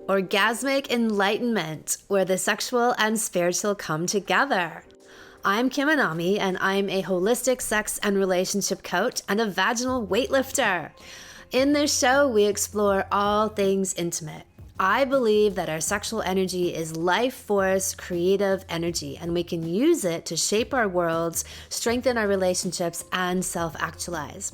Orgasmic enlightenment, where the sexual and spiritual come together. I'm Kim Anami, and I'm a holistic sex and relationship coach and a vaginal weightlifter. In this show, we explore all things intimate. I believe that our sexual energy is life force, creative energy, and we can use it to shape our worlds, strengthen our relationships, and self-actualize.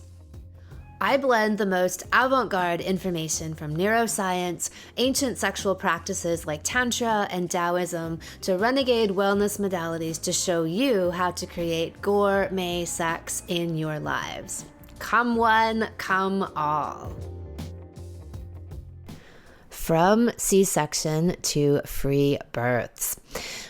I blend the most avant-garde information from neuroscience, ancient sexual practices like Tantra and Taoism, to renegade wellness modalities to show you how to create gourmet sex in your lives. Come one, come all. From C-section to free births.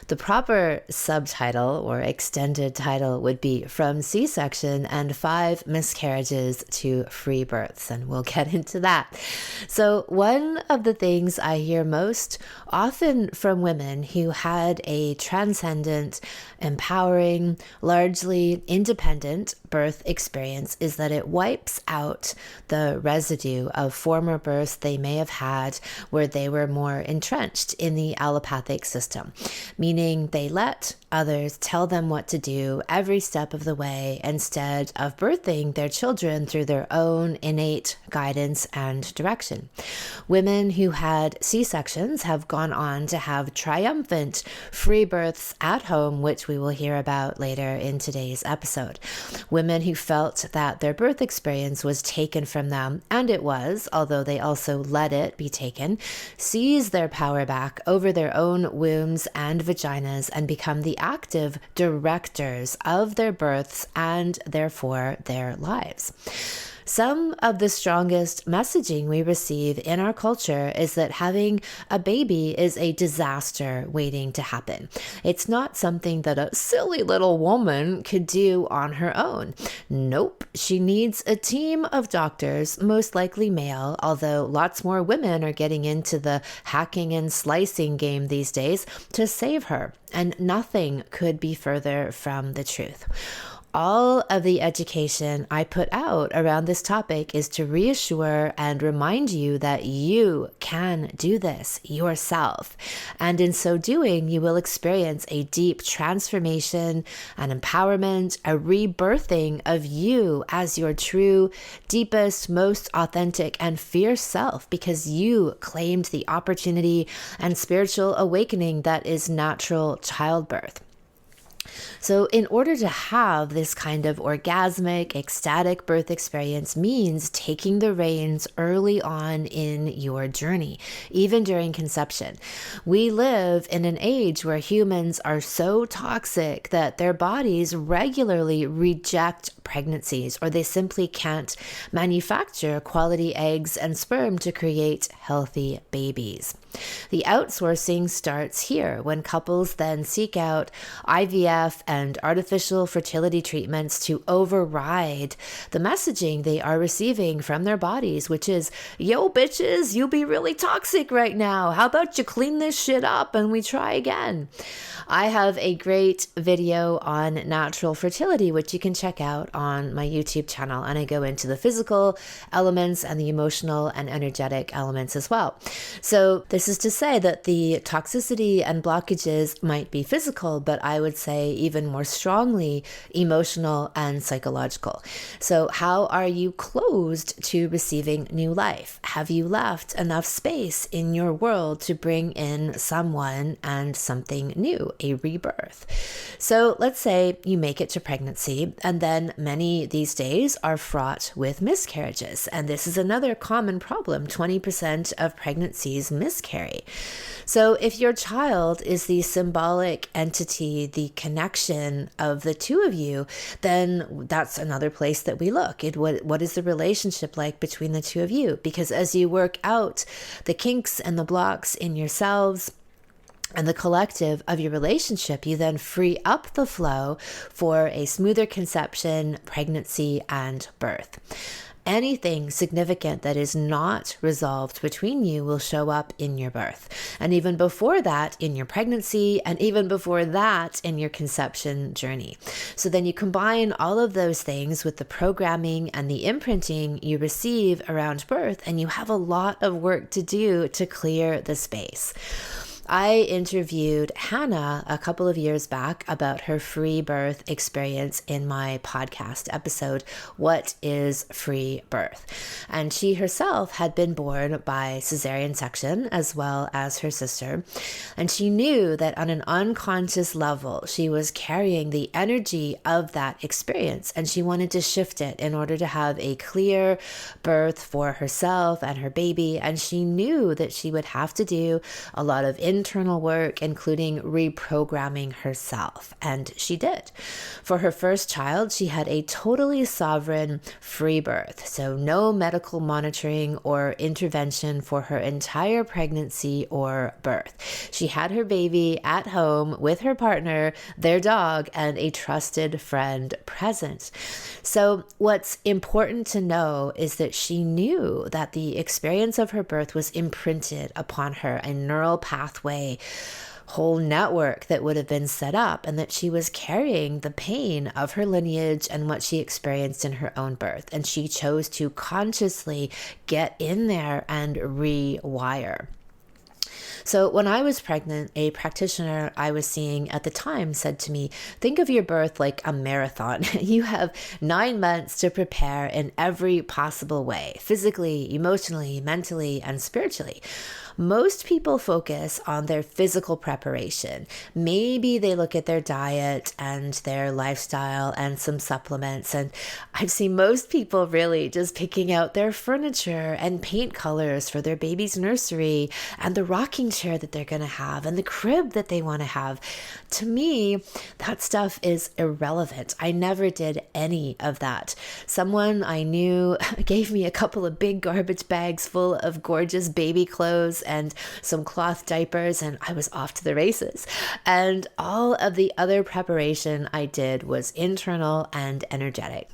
The proper subtitle or extended title would be From C-section and 5 miscarriages to free births, and we'll get into that. So one of the things I hear most often from women who had a transcendent, empowering, largely independent birth experience is that it wipes out the residue of former births they may have had where they were more entrenched in the allopathic system, meaning they let others tell them what to do every step of the way instead of birthing their children through their own innate guidance and direction. Women who had C-sections have gone on to have triumphant free births at home, which we will hear about later in today's episode. Women who felt that their birth experience was taken from them, and it was, although they also let it be taken, seize their power back over their own wombs and vaginas and become the active directors of their births and therefore their lives. Some of the strongest messaging we receive in our culture is that having a baby is a disaster waiting to happen. It's not something that a silly little woman could do on her own. Nope, she needs a team of doctors, most likely male, although lots more women are getting into the hacking and slicing game these days to save her, and nothing could be further from the truth. All of the education I put out around this topic is to reassure and remind you that you can do this yourself. And in so doing, you will experience a deep transformation, an empowerment, a rebirthing of you as your true, deepest, most authentic and fierce self, because you claimed the opportunity and spiritual awakening that is natural childbirth. So in order to have this kind of orgasmic, ecstatic birth experience means taking the reins early on in your journey, even during conception. We live in an age where humans are so toxic that their bodies regularly reject pregnancies, or they simply can't manufacture quality eggs and sperm to create healthy babies. The outsourcing starts here when couples then seek out IVF and artificial fertility treatments to override the messaging they are receiving from their bodies, which is, yo, bitches, you be really toxic right now. How about you clean this shit up and we try again? I have a great video on natural fertility, which you can check out on my YouTube channel, and I go into the physical elements and the emotional and energetic elements as well. So this is to say that the toxicity and blockages might be physical, but I would say even more strongly emotional and psychological. So how are you closed to receiving new life? Have you left enough space in your world to bring in someone and something new, a rebirth? So let's say you make it to pregnancy, and then many these days are fraught with miscarriages. And this is another common problem. 20% of pregnancies miscarry. So if your child is the symbolic entity, the connection of the two of you, then that's another place that we look at. What is the relationship like between the two of you? Because as you work out the kinks and the blocks in yourselves and the collective of your relationship, you then free up the flow for a smoother conception, pregnancy, and birth. Anything significant that is not resolved between you will show up in your birth. And even before that, in your pregnancy, and even before that, in your conception journey. So then you combine all of those things with the programming and the imprinting you receive around birth, and you have a lot of work to do to clear the space. I interviewed Hannah a couple of years back about her free birth experience in my podcast episode, What is Free Birth? And she herself had been born by cesarean section as well as her sister. And she knew that on an unconscious level, she was carrying the energy of that experience, and she wanted to shift it in order to have a clear birth for herself and her baby. And she knew that she would have to do a lot of internal work, including reprogramming herself. And she did. For her first child, she had a totally sovereign free birth. So no medical monitoring or intervention for her entire pregnancy or birth. She had her baby at home with her partner, their dog, and a trusted friend present. So what's important to know is that she knew that the experience of her birth was imprinted upon her, a neural pathway, whole network that would have been set up, and that she was carrying the pain of her lineage and what she experienced in her own birth. And she chose to consciously get in there and rewire. So when I was pregnant, a practitioner I was seeing at the time said to me, think of your birth like a marathon. You have 9 months to prepare in every possible way, physically, emotionally, mentally, and spiritually. Most people focus on their physical preparation. Maybe they look at their diet and their lifestyle and some supplements. And I've seen most people really just picking out their furniture and paint colors for their baby's nursery and the rocking chair that they're going to have and the crib that they want to have. To me, that stuff is irrelevant. I never did any of that. Someone I knew gave me a couple of big garbage bags full of gorgeous baby clothes and some cloth diapers, and I was off to the races. And all of the other preparation I did was internal and energetic.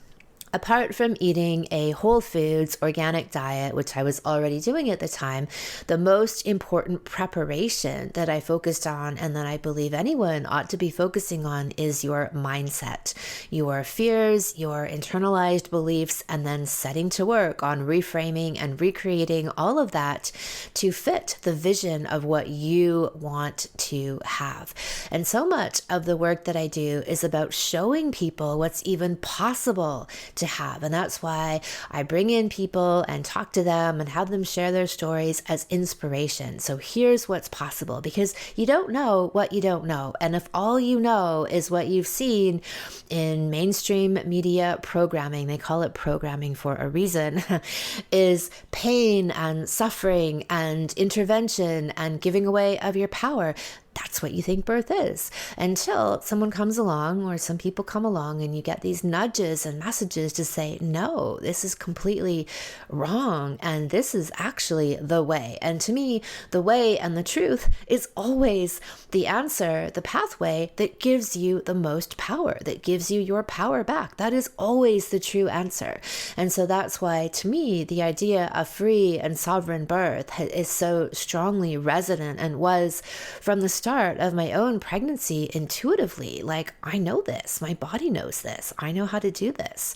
Apart from eating a whole foods organic diet, which I was already doing at the time, the most important preparation that I focused on, and that I believe anyone ought to be focusing on, is your mindset, your fears, your internalized beliefs, and then setting to work on reframing and recreating all of that to fit the vision of what you want to have. And so much of the work that I do is about showing people what's even possible to have. And that's why I bring in people and talk to them and have them share their stories as inspiration. So here's what's possible, because you don't know what you don't know. And if all you know is what you've seen in mainstream media programming, they call it programming for a reason, is pain and suffering and intervention and giving away of your power, that's what you think birth is, until someone comes along or some people come along and you get these nudges and messages to say, no, this is completely wrong. And this is actually the way. And to me, the way and the truth is always the answer, the pathway that gives you the most power, that gives you your power back. That is always the true answer. And so that's why, to me, the idea of free and sovereign birth is so strongly resonant, and was from the start of my own pregnancy intuitively. Like, I know this, my body knows this, I know how to do this.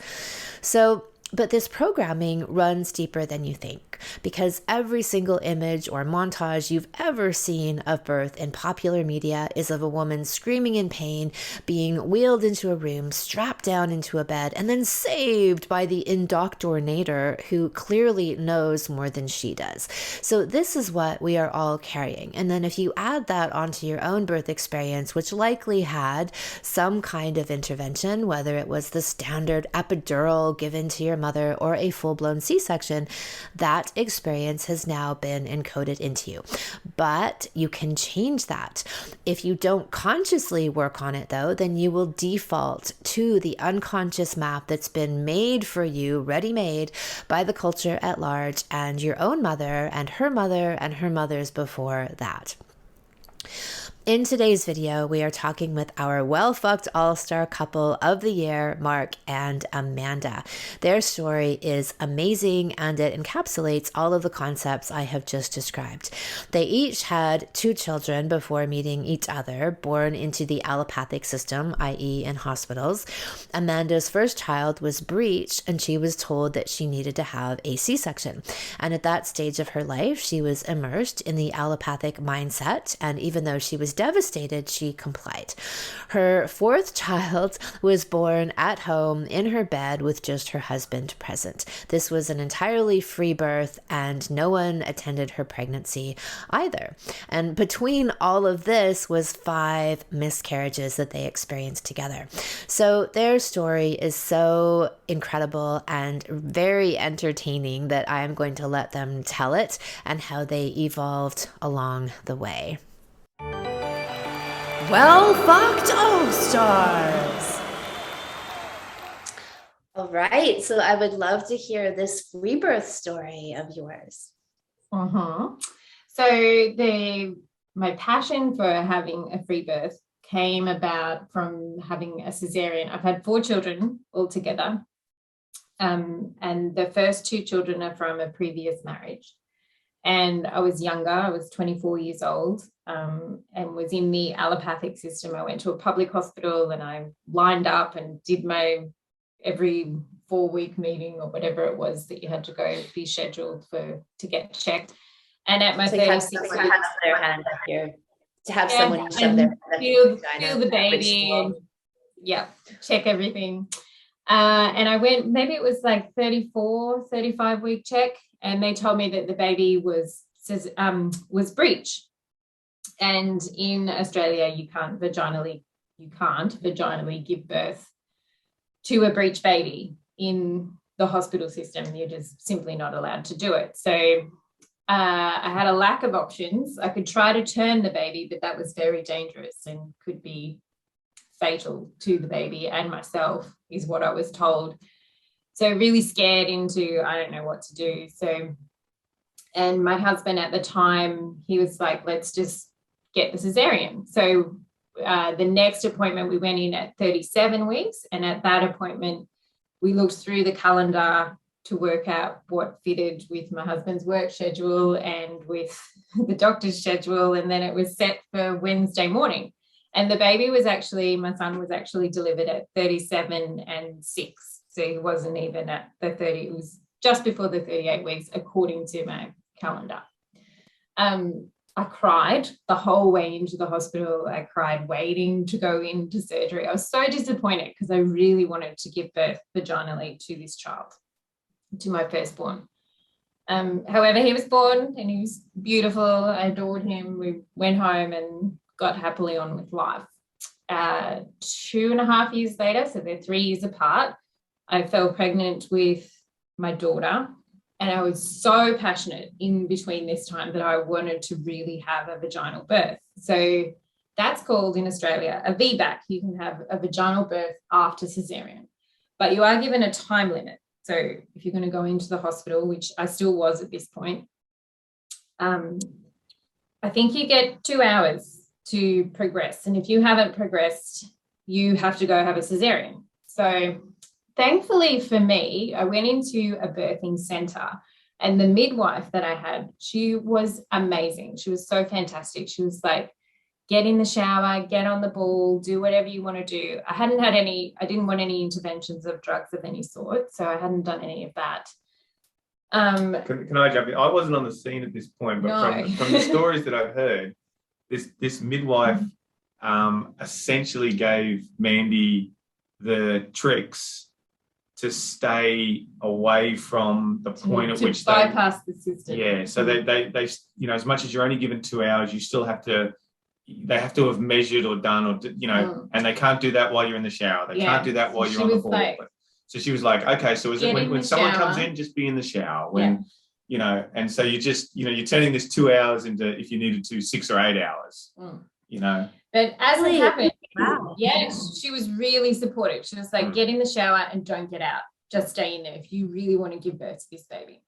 But this programming runs deeper than you think, because every single image or montage you've ever seen of birth in popular media is of a woman screaming in pain, being wheeled into a room, strapped down into a bed, and then saved by the indoctrinator who clearly knows more than she does. So this is what we are all carrying. And then if you add that onto your own birth experience, which likely had some kind of intervention, whether it was the standard epidural given to your mother or a full-blown C-section, that experience has now been encoded into you. But you can change that. If you don't consciously work on it, though, then you will default to the unconscious map that's been made for you, ready-made by the culture at large and your own mother and her mother and her mothers before that. In today's video, we are talking with our well-fucked all-star couple of the year, Mark and Amanda. Their story is amazing and it encapsulates all of the concepts I have just described. They each had 2 children before meeting each other, born into the allopathic system, i.e. in hospitals. Amanda's first child was breech and she was told that she needed to have a C-section. And at that stage of her life, she was immersed in the allopathic mindset, and even though she was devastated, she complied. Her 4th child was born at home in her bed with just her husband present. This was an entirely free birth and no one attended her pregnancy either. And between all of this was 5 miscarriages that they experienced together. So their story is so incredible and very entertaining that I am going to let them tell it and how they evolved along the way. Well fucked all-stars. All right, so I would love to hear this rebirth story of yours. So my passion for having a free birth came about from having a cesarean. I've had 4 children altogether, and the first 2 children are from a previous marriage. And I was younger, I was 24 years old, and was in the allopathic system. I went to a public hospital and I lined up and did my every 4-week meeting or whatever it was that you had to go be scheduled to get checked. And at my 36th week, their hand up here to have someone shove their feel the baby and check everything. And I went, maybe it was like 35 week check, and they told me that the baby was breech. And in Australia, you can't vaginally give birth to a breech baby in the hospital system. You're just simply not allowed to do it. So I had a lack of options. I could try to turn the baby, but that was very dangerous and could be fatal to the baby and myself, is what I was told. So really scared into, I don't know what to do. So, and my husband at the time, he was like, let's just get the cesarean. So the next appointment, we went in at 37 weeks. And at that appointment, we looked through the calendar to work out what fitted with my husband's work schedule and with the doctor's schedule. And then it was set for Wednesday morning. And the baby was actually, my son was actually delivered at 37 and 6. So he wasn't even at the 30. It was just before the 38 weeks, according to my calendar. I cried the whole way into the hospital. I cried waiting to go into surgery. I was so disappointed because I really wanted to give birth vaginally to this child, to my firstborn. However, he was born and he was beautiful. I adored him. We went home and got happily on with life. 2.5 years later, so they're 3 years apart, I fell pregnant with my daughter, and I was so passionate in between this time that I wanted to really have a vaginal birth. So that's called in Australia a Vbac. You can have a vaginal birth after cesarean, but you are given a time limit. So if you're going to go into the hospital, which I still was at this point, I think you get 2 hours to progress. And if you haven't progressed, you have to go have a cesarean. So thankfully for me, I went into a birthing centre, and the midwife that I had, she was amazing. She was so fantastic. She was like, get in the shower, get on the ball, do whatever you want to do. I didn't want any interventions of drugs of any sort, so I hadn't done any of that. Can I jump in? I wasn't on the scene at this point, but No. from the stories that I've heard, this midwife essentially gave Mandy the tricks to stay away from the point at which they bypass the system. Yeah, so they as much as you're only given 2 hours, you still have to. They have to have measured or done or and they can't do that while you're in the shower. They can't do that while you're on the ball. Like, so she was like, okay, so is it when someone comes in, just be in the shower when and so you just you're turning this 2 hours into, if you needed to, 6 or 8 hours. But as it happened, she was really supportive. She was like, get in the shower and don't get out. Just stay in there if you really want to give birth to this baby.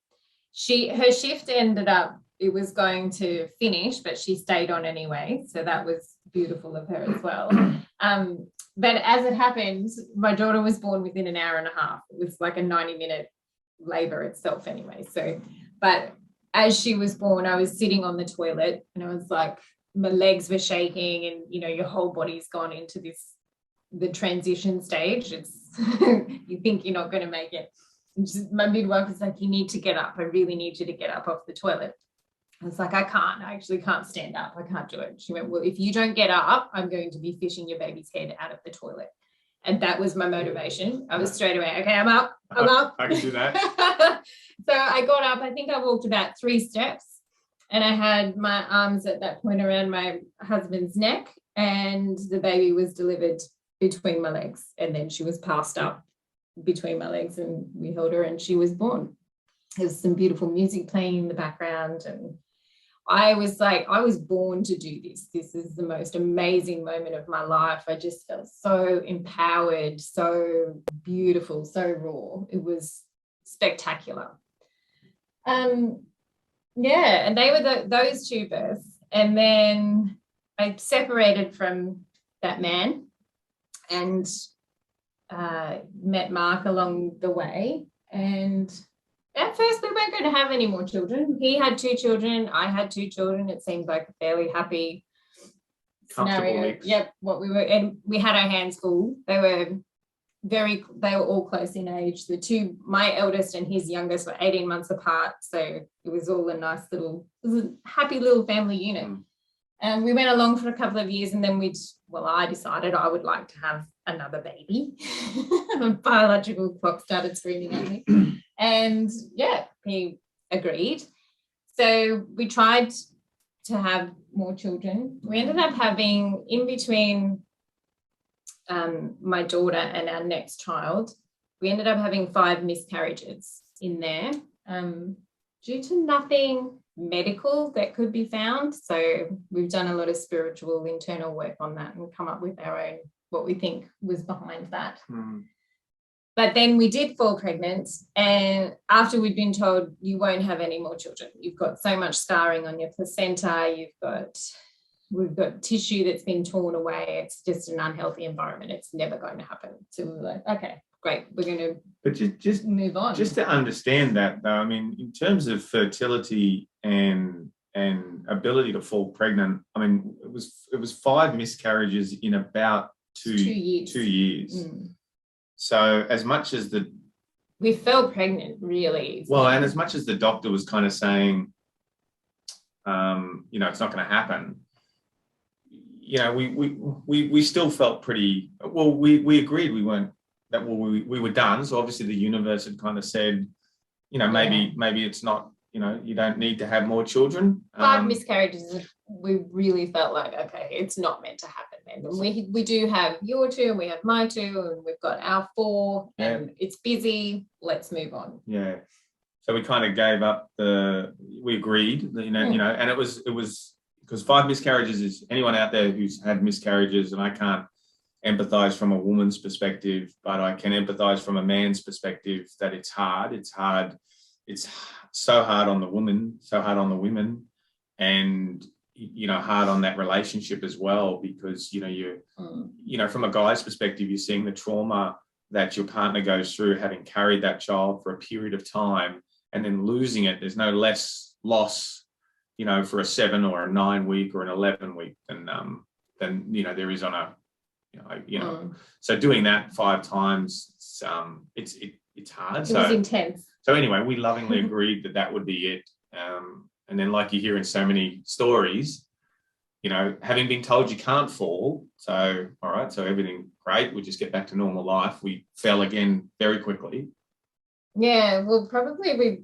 Her shift ended up it was going to finish, but she stayed on anyway. So that was beautiful of her as well. But as it happened, my daughter was born within an hour and a half. It was like a 90-minute labor itself anyway. So, but as she was born, I was sitting on the toilet and I was like, my legs were shaking and, you know, your whole body's gone into the transition stage. It's, you think you're not going to make it. And my midwife was like, you need to get up. I really need you to get up off the toilet. I was like, I actually can't stand up. I can't do it. She went, well, if you don't get up, I'm going to be fishing your baby's head out of the toilet. And that was my motivation. I was straight away, okay, I'm up. I can do that. So I got up. I think I walked about 3 steps and I had my arms at that point around my husband's neck and the baby was delivered between my legs. And then she was passed up between my legs and we held her and she was born. There's some beautiful music playing in the background and I was like, I was born to do this. This is the most amazing moment of my life. I just felt so empowered, so beautiful, so raw. It was spectacular. Yeah, and they were those 2 births. And then I separated from that man and met Mark along the way. And at first, we weren't going to have any more children. He had 2 children. I had 2 children. It seemed like a fairly happy scenario. Mix. Yep, and we had our hands full. They were all close in age. The 2, my eldest and his youngest, were 18 months apart. So it was all a nice little, it was a happy little family unit. And we went along for a couple of years and then I decided I would like to have another baby. My biological clock started screaming at me. And yeah, he agreed. So we tried to have more children. We ended up having, in between my daughter and our next child, we ended up having 5 miscarriages in there due to nothing medical that could be found. So we've done a lot of spiritual internal work on that and come up with our own, what we think was behind that. But then we did fall pregnant, and after we'd been told you won't have any more children, you've got so much scarring on your placenta, we've got tissue that's been torn away, it's just an unhealthy environment, it's never going to happen. So we were like, okay, great, we're going to just move on. Just to understand that though, I mean, in terms of fertility and ability to fall pregnant, I mean, it was 5 miscarriages in about 2 years. 2 years. So as much as we fell pregnant, really. Well, and as much as the doctor was kind of saying, you know, it's not going to happen, you know, we still felt pretty, well, we agreed we were done. So obviously the universe had kind of said, you know, maybe it's not, you know, you don't need to have more children. 5 miscarriages, we really felt like, okay, it's not meant to happen then. And we do have your 2 and we have my 2 and we've got our 4 and it's busy, let's move on. Yeah. So we kind of gave up we agreed, you know, and it was because 5 miscarriages is anyone out there who's had miscarriages, and I can't empathize from a woman's perspective, but I can empathize from a man's perspective that it's hard. It's so hard on the woman, so hard on the women, and, you know, hard on that relationship as well, because, you know, from a guy's perspective, you're seeing the trauma that your partner goes through having carried that child for a period of time and then losing it. There's no less loss, you know, for a 7 or a 9 week or an 11 week than you know, there is on a, you know. So doing that 5 times, it's hard. It was intense. So anyway, we lovingly agreed that would be it. And then, like you hear in so many stories, you know, having been told you can't fall, so all right, so everything great, we just get back to normal life. We fell again very quickly. Yeah, well, probably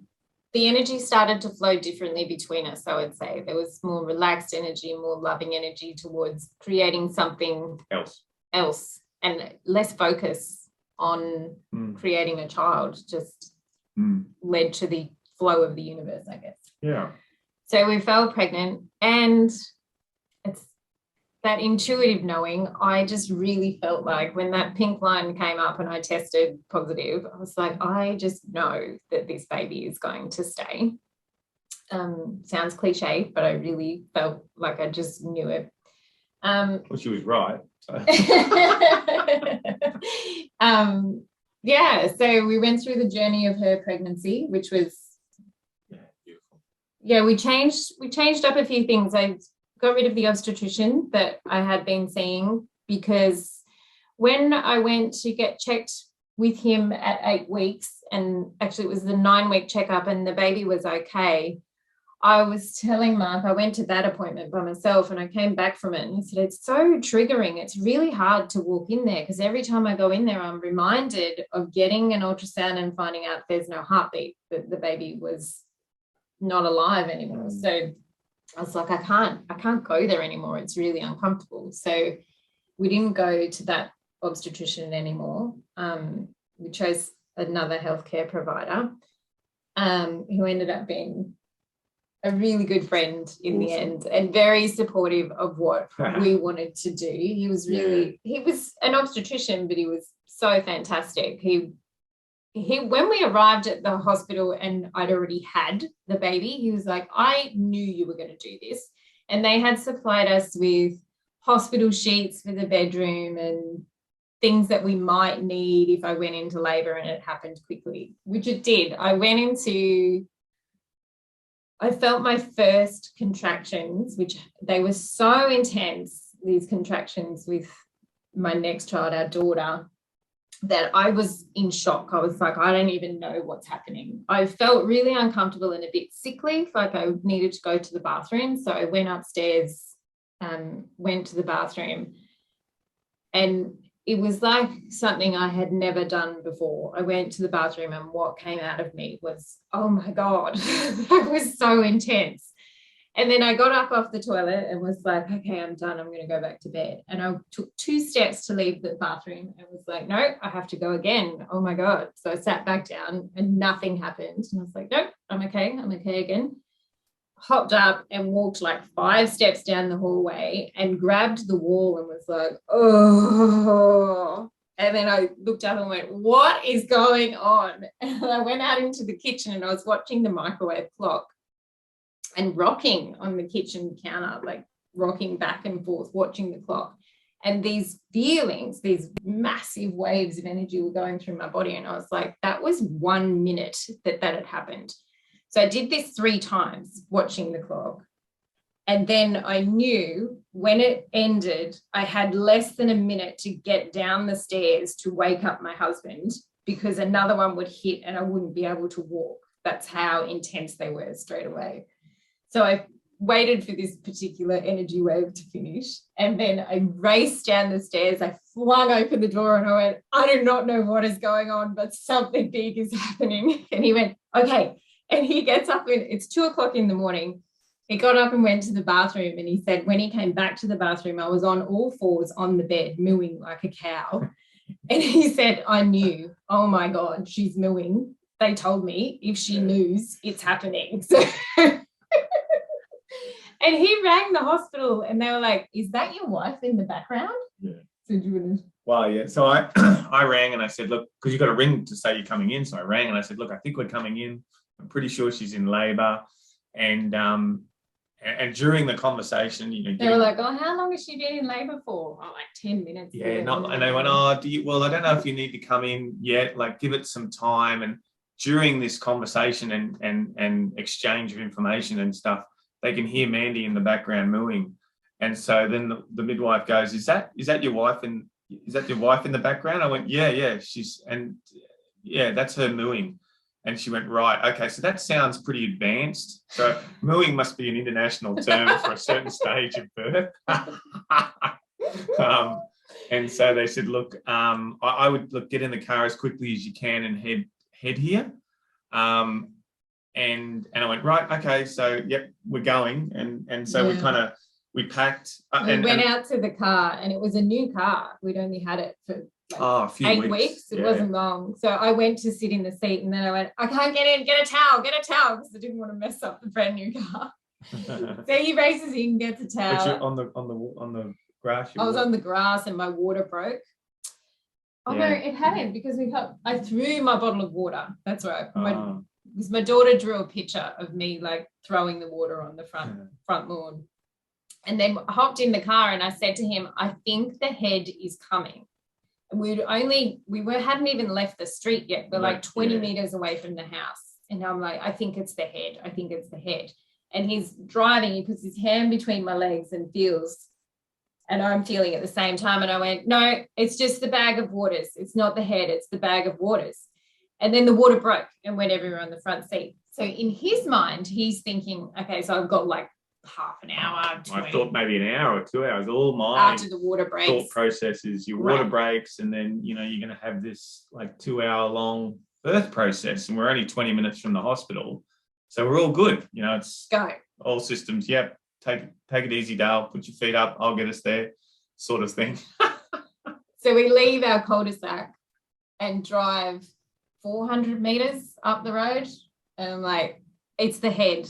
the energy started to flow differently between us, I would say. There was more relaxed energy, more loving energy towards creating something else and less focus on creating a child, just led to the flow of the universe, I guess. Yeah. So we fell pregnant, and it's that intuitive knowing. I just really felt like when that pink line came up and I tested positive, I was like, I just know that this baby is going to stay. sounds cliche, but I really felt like I just knew it. Well, she was right. So. Yeah, so we went through the journey of her pregnancy, which was beautiful. Yeah, we changed up a few things. I got rid of the obstetrician that I had been seeing, because when I went to get checked with him at 8 weeks, and actually it was the 9-week checkup and the baby was okay, I was telling Mark, I went to that appointment by myself and I came back from it and he said, it's so triggering. It's really hard to walk in there because every time I go in there, I'm reminded of getting an ultrasound and finding out there's no heartbeat, that the baby was not alive anymore. So I was like, I can't go there anymore. It's really uncomfortable. So we didn't go to that obstetrician anymore. We chose another healthcare provider who ended up being a really good friend in the end, and very supportive of what we wanted to do. He was he was an obstetrician, but he was so fantastic. He when we arrived at the hospital and I'd already had the baby, he was like, I knew you were going to do this. And they had supplied us with hospital sheets for the bedroom and things that we might need if I went into labor and it happened quickly, which it did. I felt my first contractions, which they were so intense, these contractions with my next child, our daughter, that I was in shock. I was like, I don't even know what's happening. I felt really uncomfortable and a bit sickly, like I needed to go to the bathroom. So I went upstairs, went to the bathroom, and it was like something I had never done before. I went to the bathroom and what came out of me was, oh my God, that was so intense. And then I got up off the toilet and was like, okay, I'm done. I'm going to go back to bed. And I took 2 steps to leave the bathroom and was like, no, I have to go again. Oh my God. So I sat back down and nothing happened. And I was like, nope, I'm okay. I'm okay again. Hopped up and walked like 5 steps down the hallway and grabbed the wall and was like, oh. And then I looked up and went, what is going on? And I went out into the kitchen and I was watching the microwave clock and rocking on the kitchen counter, like rocking back and forth, watching the clock. And these feelings, these massive waves of energy were going through my body. And I was like, that was 1 minute that had happened. So I did this 3 times, watching the clock. And then I knew when it ended, I had less than a minute to get down the stairs to wake up my husband, because another one would hit and I wouldn't be able to walk. That's how intense they were straight away. So I waited for this particular energy wave to finish. And then I raced down the stairs. I flung open the door and I went, I do not know what is going on, but something big is happening. And he went, okay. And he gets up and it's 2:00 in the morning. He got up and went to the bathroom, and he said when he came back to the bathroom, I was on all fours on the bed, mooing like a cow. And he said, I knew, oh my God, she's mooing. They told me if she moos, it's happening. So and he rang the hospital and they were like, is that your wife in the background? Yeah. So do you want to... Well, yeah. So I rang and I said, look, because you got a ring to say you're coming in. So I rang and I said, look, I think we're coming in. I'm pretty sure she's in labour. And during the conversation, they were like, oh, how long has she been in labour for? Oh, like 10 minutes. Yeah, and they went, oh, I don't know if you need to come in yet, like give it some time. And during this conversation and exchange of information and stuff, they can hear Mandy in the background mooing. And so then the midwife goes, is that your wife in the background? I went, yeah, that's her mooing. And she went, right, okay, so that sounds pretty advanced. So mooing must be an international term for a certain stage of birth. And so they said, look, I would get in the car as quickly as you can and head here. And I went, right, okay, so yep, we're going. And so we packed. We went out to the car, and it was a new car. We'd only had it for a few 8 weeks. It wasn't long. So I went to sit in the seat, and then I went, I can't get in, get a towel, because I didn't want to mess up the brand new car. So he races in, gets a towel. But you're on the grass. I was on the grass and my water broke. Oh no, it hadn't, because I threw my bottle of water. That's right. because my daughter drew a picture of me like throwing the water on the front lawn, and then hopped in the car, and I said to him, I think the head is coming. And hadn't even left the street yet. We're like 20 meters away from the house. And I'm like, I think it's the head. I think it's the head. And he's driving. He puts his hand between my legs and feels, and I'm feeling at the same time. And I went, no, it's just the bag of waters. It's not the head. It's the bag of waters. And then the water broke and went everywhere on the front seat. So in his mind, he's thinking, okay, so I've got like half an hour. I thought maybe an hour or 2 hours. All my after the water breaks. Thought process is your water breaks, and then you're going to have this like 2 hour long birth process, and we're only 20 minutes from the hospital, so we're all good. It's go all systems. Yep, take it easy, Dale. Put your feet up. I'll get us there, sort of thing. So we leave our cul-de-sac and drive 400 meters up the road, and I'm like, it's the head.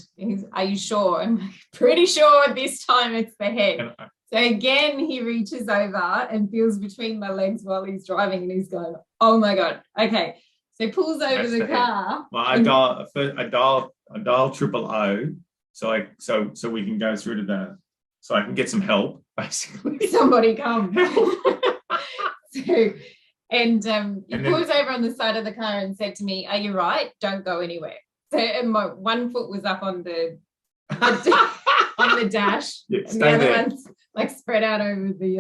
Are you sure? I'm like, pretty sure this time it's the head. So again, he reaches over and feels between my legs while he's driving, and he's going, oh my God. Okay. So he pulls over the car. Well, I dial 000, so we can go through to so I can get some help, basically. Somebody come. He pulls over on the side of the car and said to me, are you right? Don't go anywhere. So and my one foot was up on the on the dash, and the other one's like spread out over the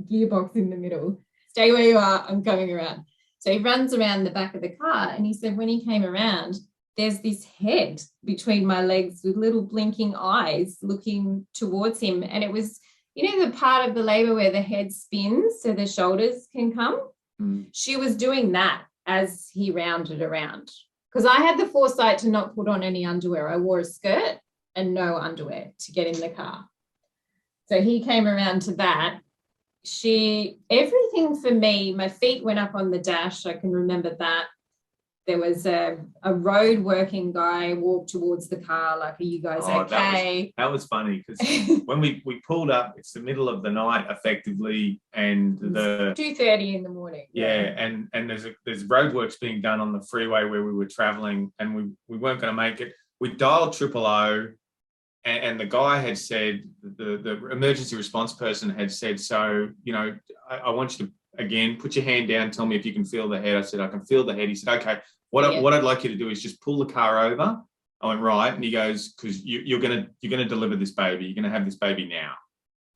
gearbox in the middle. Stay where you are. I'm coming around. So he runs around the back of the car, and he said when he came around, there's this head between my legs with little blinking eyes looking towards him, and it was the part of the labour where the head spins so the shoulders can come. She was doing that as he rounded around. Because I had the foresight to not put on any underwear. I wore a skirt and no underwear to get in the car. So he came around to that. Everything for me, my feet went up on the dash. I can remember that. There was a road working guy walked towards the car like, are you guys okay? That was funny because when we pulled up, it's the middle of the night effectively, and the 2:30 in the morning. Yeah, and there's roadworks being done on the freeway where we were traveling, and we weren't going to make it. We dialed 000, and the guy had said, the emergency response person had said, so, I want you to, again, put your hand down, tell me if you can feel the head. I said, I can feel the head. He said, okay, what I'd like you to do is just pull the car over. I went, right. And he goes, because you're gonna deliver this baby. You're gonna have this baby now.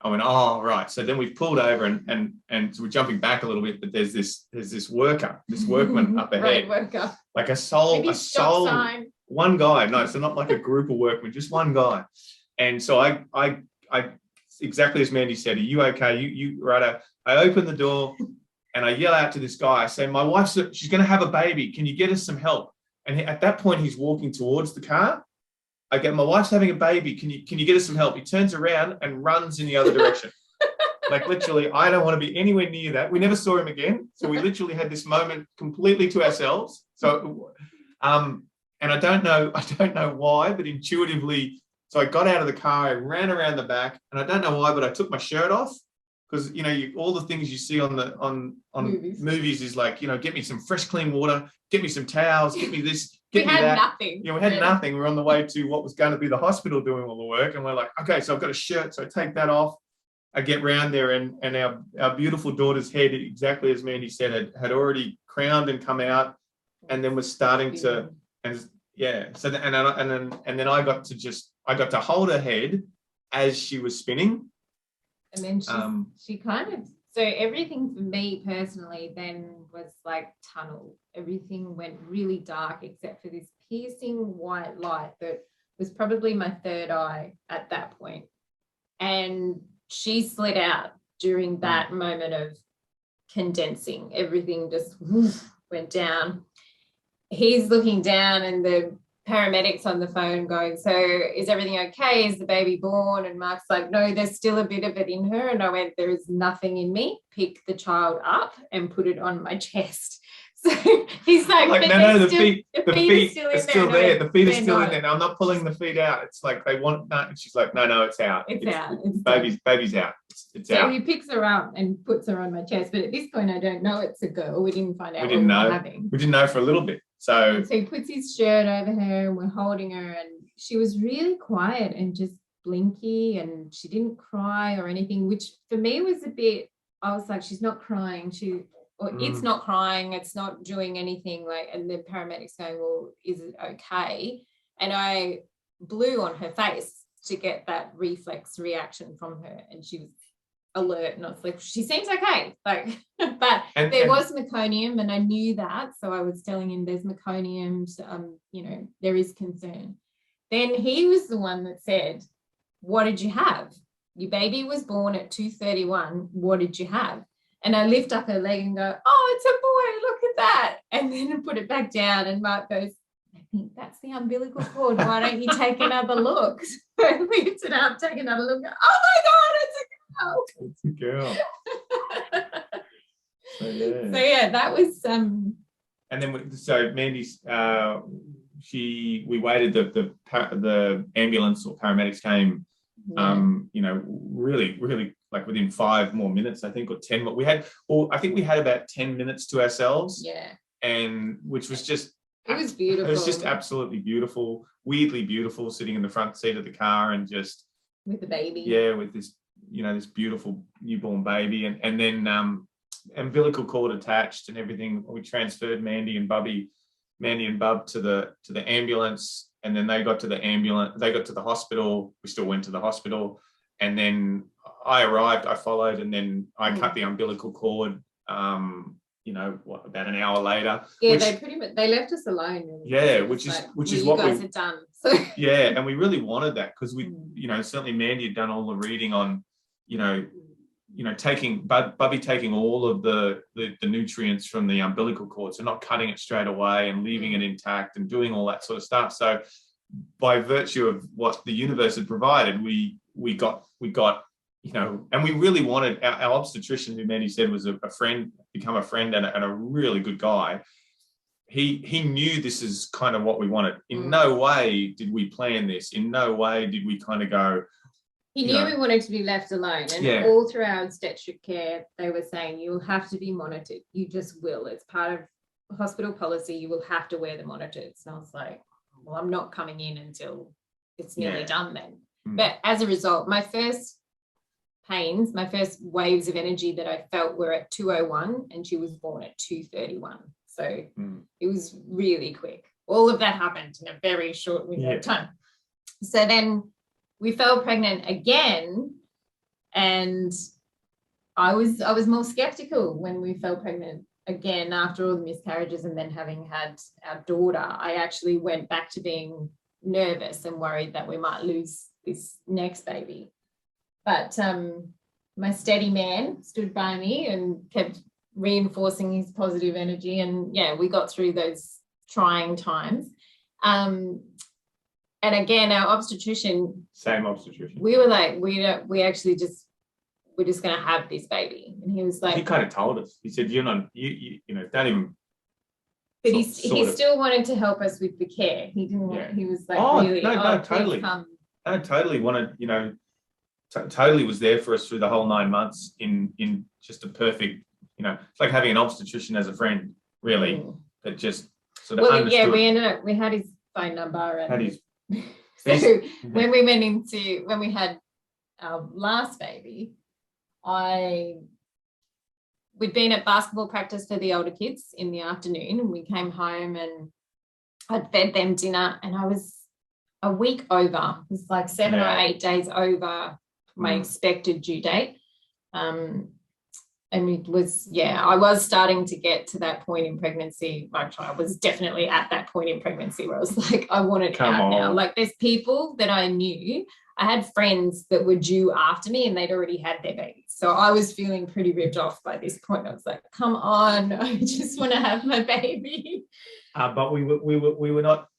I went, oh, right. So then we've pulled over and so we're jumping back a little bit, but there's this workman up ahead. Worker. Like a soul sign. One guy. No, so not like a group of workmen, just one guy. And so I exactly as Mandy said, are you okay? You right. I open the door and I yell out to this guy. I say, my wife's, she's going to have a baby. Can you get us some help? And at that point, he's walking towards the car. I get, my wife's having a baby. Can you get us some help? He turns around and runs in the other direction. Like literally, I don't want to be anywhere near that. We never saw him again. So we literally had this moment completely to ourselves. So, and I don't know why, but intuitively, so I got out of the car, I ran around the back, and I don't know why, but I took my shirt off. Because all the things you see on movies is like, get me some fresh clean water, get me some towels, get me this, get me that. We had nothing. We had nothing. We're on the way to what was going to be the hospital doing all the work, and we're like, okay, so I've got a shirt, so I take that off. I get round there, and our beautiful daughter's head, exactly as Mandy said, had already crowned and come out, and then was starting to, and yeah. So and then I got to hold her head as she was spinning. And then she kind of, so everything for me personally then was like tunnel. Everything went really dark except for this piercing white light that was probably my third eye at that point. And she slid out during that moment of condensing. Everything just went down. He's looking down and the paramedics on the phone going, so is everything okay? Is the baby born? And Mark's like, no, there's still a bit of it in her. And I went, there is nothing in me. Pick the child up and put it on my chest. So he's like no, the feet are still there. The feet are still in there. No, I'm not pulling the feet out. It's like they want that. And she's like, no, it's out. It's out. Baby's out. It's out. So he picks her up and puts her on my chest. But at this point, I don't know it's a girl. We didn't find out what we didn't know for a little bit. So he puts his shirt over her and we're holding her, and she was really quiet and just blinky, and she didn't cry or anything, which for me was a bit, I was like, she's not crying. It's not crying. It's not doing anything. Like, and the paramedics going, well, is it okay? And I blew on her face to get that reflex reaction from her, and she was alert, and I was like, she seems okay, like, but there was meconium, and I knew that, so I was telling him there's meconium, you know, there is concern. Then he was the one that said, what did you have? Your baby was born at 2:31. What did you have? And I lift up her leg and go, oh, it's a boy, look at that, and then put it back down, and Mark goes, I think that's the umbilical cord. Why don't you take another look? So I lift it up, take another look. Oh my God, it's a girl. It's a girl. So yeah, that was And then so Mandy's we waited, the ambulance or paramedics came, you know, really like within 5 more minutes, I think, or 10 more. I think we had about 10 minutes to ourselves. Yeah. And which was just, it was beautiful. It was just absolutely beautiful, weirdly beautiful, sitting in the front seat of the car and just with the baby. Yeah, with this, you know, this beautiful newborn baby, and then umbilical cord attached and everything. We transferred Mandy and Bub to the ambulance, and then they got to the hospital. We still went to the hospital, and then I arrived, I followed, and then I cut the umbilical cord. You know, about an hour later. Yeah, they left us alone. Yeah, which is what you guys had done. So. Yeah, and we really wanted that, because we, you know, certainly Mandy had done all the reading on, you know, taking Bubby taking all of the nutrients from the umbilical cord, so not cutting it straight away and leaving it intact and doing all that sort of stuff. So by virtue of what the universe had provided, we got, you know, and we really wanted our obstetrician, who Mandy said was a friend, become a friend and a really good guy. He knew this is kind of what we wanted. In no way did we plan this. In no way did we kind of go. He knew we wanted to be left alone. And all through our obstetric care, they were saying, you'll have to be monitored. You just will. It's part of hospital policy. You will have to wear the monitors. And I was like, well, I'm not coming in until it's nearly done then. But as a result, my first waves of energy that I felt were at 2:01, and she was born at 2:31. So it was really quick. All of that happened in a very short window of time. So then we fell pregnant again, and I was more skeptical when we fell pregnant again after all the miscarriages, and then having had our daughter. I actually went back to being nervous and worried that we might lose this next baby. But my steady man stood by me and kept reinforcing his positive energy. And we got through those trying times. And again, our obstetrician. Same obstetrician. We were like, we're just going to have this baby. And he was like. He kind of told us. He said, you know, don't even. But he still wanted to help us with the care. He didn't want, he was like, really. Totally. I totally wanted, you know, totally was there for us through the whole 9 months in just a perfect, you know, it's like having an obstetrician as a friend, really, that just sort of understood. Yeah, we had his phone number. And so when we had our last baby, we'd been at basketball practice for the older kids in the afternoon, and we came home and I'd fed them dinner, and I was a week over. It was like 7 or 8 days over my expected due date. And it was, I was starting to get to that point in pregnancy. Actually, I was definitely at that point in pregnancy where I was like, I want it out now. Like, there's people that I knew. I had friends that were due after me and they'd already had their babies. So I was feeling pretty ripped off by this point. I was like, come on, I just want to have my baby. But we were not,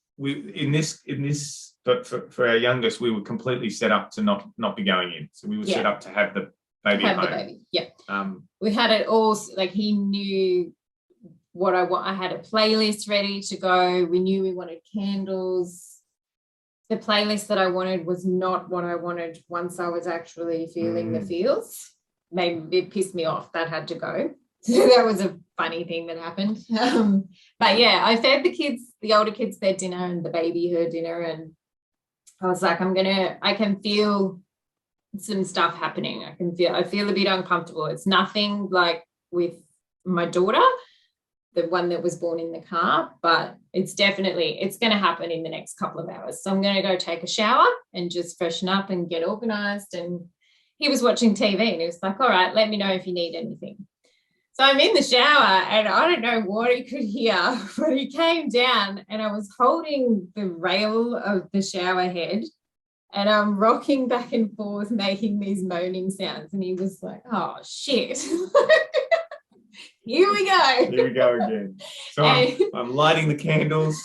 but for our youngest, we were completely set up to not be going in. So we were set up to have the baby at home. We had it all, like, he knew what I want. I had a playlist ready to go. We knew we wanted candles. The playlist that I wanted was not what I wanted once I was actually feeling the feels. Maybe it pissed me off. That had to go. So that was a funny thing that happened. But yeah, I fed the older kids their dinner and the baby her dinner, and I was like, I can feel some stuff happening. I feel a bit uncomfortable. It's nothing like with my daughter, the one that was born in the car, but it's going to happen in the next couple of hours. So I'm going to go take a shower and just freshen up and get organized. And he was watching TV and he was like, all right, let me know if you need anything. So I'm in the shower and I don't know what he could hear, but he came down and I was holding the rail of the shower head and I'm rocking back and forth, making these moaning sounds. And he was like, oh, shit. Here we go. Here we go again. So I'm lighting the candles.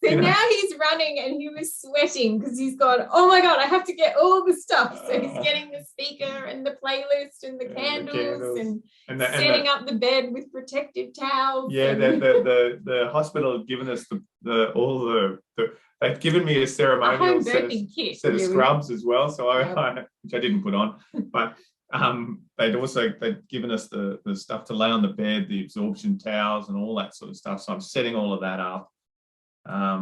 So now he's running and he was sweating because he's gone, oh my God, I have to get all the stuff. So he's getting the speaker and the playlist and the candles and setting up the bed with protective towels. Yeah, the hospital had given us they'd given me a ceremonial set of scrubs as well. So which I didn't put on, but they'd given us the stuff to lay on the bed, the absorption towels and all that sort of stuff. So I'm setting all of that up. I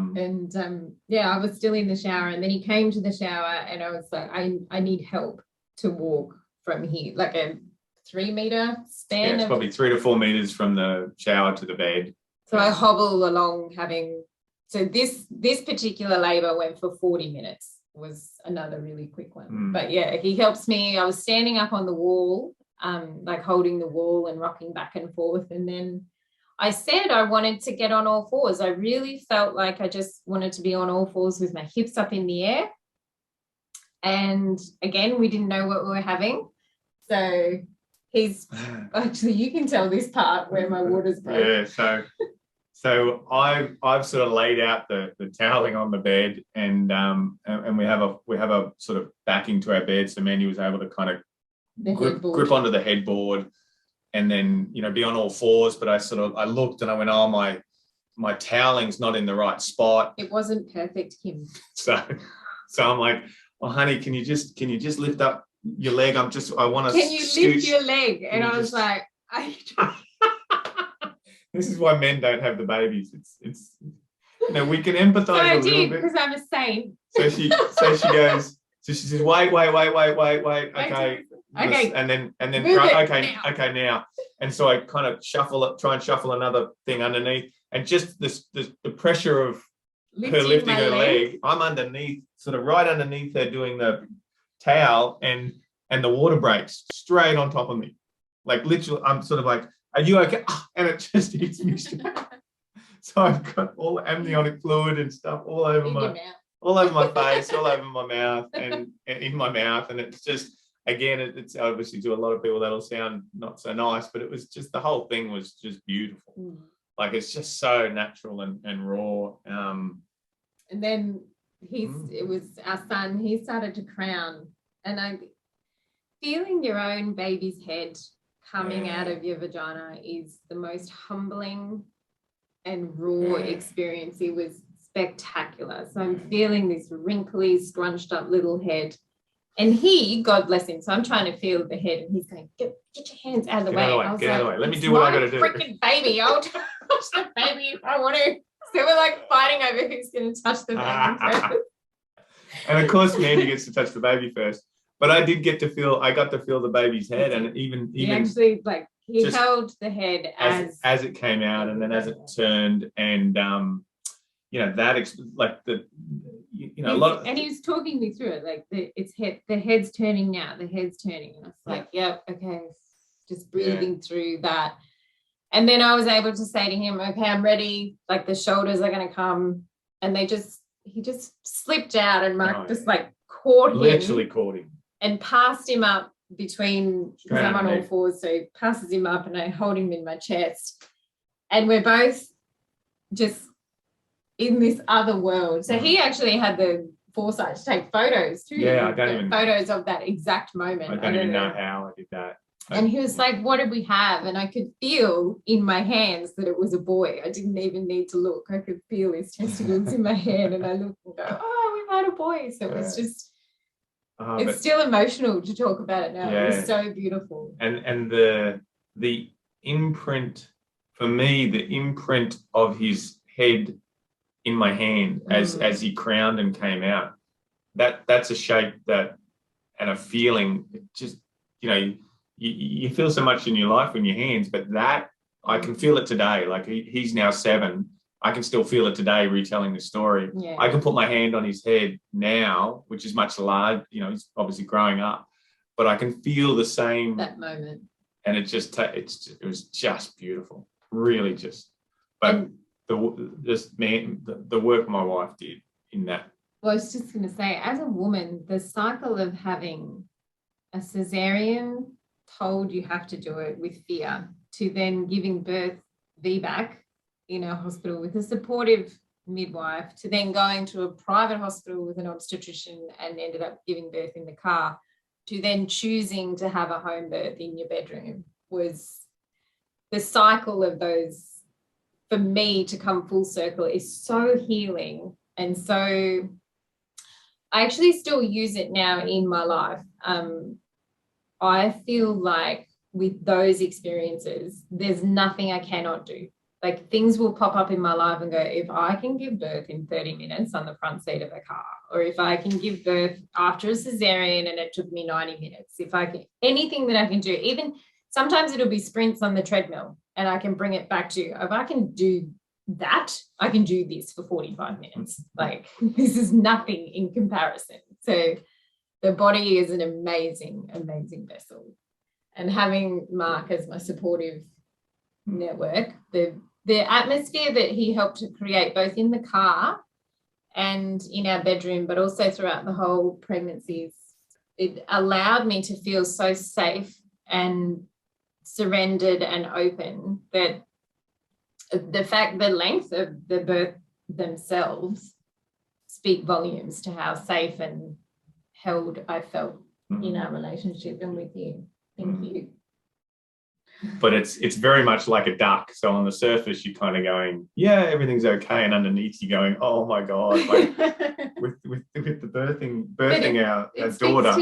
was still in the shower, and then he came to the shower and I was like, I need help to walk from here, like a 3-meter span. Yeah, it's probably 3 to 4 meters from the shower to the bed. So I hobble along so this particular labor went for 40 minutes. Was another really quick one. But yeah, he helps me. I was standing up on the wall, like holding the wall and rocking back and forth. And then I said I wanted to get on all fours. I really felt like I just wanted to be on all fours with my hips up in the air. And again, we didn't know what we were having. So he's actually, you can tell this part where my water's broke. Yeah, so I've sort of laid out the toweling on the bed, and we have a sort of backing to our bed, so Mandy was able to kind of grip onto the headboard, and then be on all fours. But I looked and I went, oh, my toweling's not in the right spot. It wasn't perfect, Kim. So I'm like, well, honey, can you just lift up your leg? I want to. Can you lift your leg? And I was like, This is why men don't have the babies. It's we can empathize a little bit. Because I'm a saint. So she goes. So she says, wait. Okay. And then okay now. And so I kind of try and shuffle another thing underneath, and just the pressure of her lifting her leg. I'm underneath, sort of right underneath her, doing the towel, and the water breaks straight on top of me. Like literally, I'm sort of like, are you okay? And it just hits me straight. So I've got all amniotic fluid and stuff all over my face, all over my mouth, and in my mouth. And it's just, again, it's obviously to a lot of people that'll sound not so nice, but it was just, the whole thing was just beautiful. Like it's just so natural and raw. And then it was our son. He started to crown, and feeling your own baby's head coming out of your vagina is the most humbling and raw experience. It was spectacular. So I'm feeling this wrinkly, scrunched up little head, and God bless him, so I'm trying to feel the head, and he's going, get your hands out of the way. Get out of the way. Let me do what I got to do. Freaking baby, I'll touch the baby if I want to. So we're like fighting over who's going to touch the baby first. And of course, Mandy gets to touch the baby first. But I got to feel the baby's head, and even he actually he held the head as it came out, and then as it turned, and that like the a lot of, and he was talking me through it, like the head's turning now, the head's turning, and I was like, yep, okay, just breathing through that, and then I was able to say to him, okay, I'm ready, like the shoulders are going to come, and he just slipped out, and Mark literally caught him. And passed him up between, because I'm on all fours, so he passes him up and I hold him in my chest. And we're both just in this other world. So he actually had the foresight to take photos too. Yeah, I don't even photos of that exact moment. I don't even know how I did that. And he was like, what did we have? And I could feel in my hands that it was a boy. I didn't even need to look. I could feel his testicles in my hand, and I looked and go, oh, we've had a boy. So it was just, it's still emotional to talk about it now. It was so beautiful. And the imprint, for me, the imprint of his head in my hand as he crowned and came out, that's a shape that, and a feeling, just, you know, you feel so much in your life in your hands, but that, I can feel it today. Like he's now 7. I can still feel it today retelling the story. Yeah. I can put my hand on his head now, which is much larger, you know, he's obviously growing up, but I can feel the same. That moment. And it was just beautiful, really just. But the work my wife did in that. Well, I was just going to say, as a woman, the cycle of having a cesarean told you have to do it with fear, to then giving birth Vbac in a hospital with a supportive midwife, to then going to a private hospital with an obstetrician and ended up giving birth in the car, to then choosing to have a home birth in your bedroom, was the cycle of those, for me to come full circle, is so healing. And so I actually still use it now in my life. I feel like with those experiences, there's nothing I cannot do. Like, things will pop up in my life and go, if I can give birth in 30 minutes on the front seat of a car, or if I can give birth after a cesarean and it took me 90 minutes, if I can, anything that I can do, even sometimes it'll be sprints on the treadmill and I can bring it back to, if I can do that, I can do this for 45 minutes. Like, this is nothing in comparison. So the body is an amazing, amazing vessel. And having Mark as my supportive network, the atmosphere that he helped to create, both in the car and in our bedroom, but also throughout the whole pregnancies, it allowed me to feel so safe and surrendered and open, that the length of the birth themselves speak volumes to how safe and held I felt in our relationship and with you. Thank you. But it's very much like a duck. So on the surface, you're kind of going, yeah, everything's okay, and underneath you're going, oh my god, like with the birthing our daughter.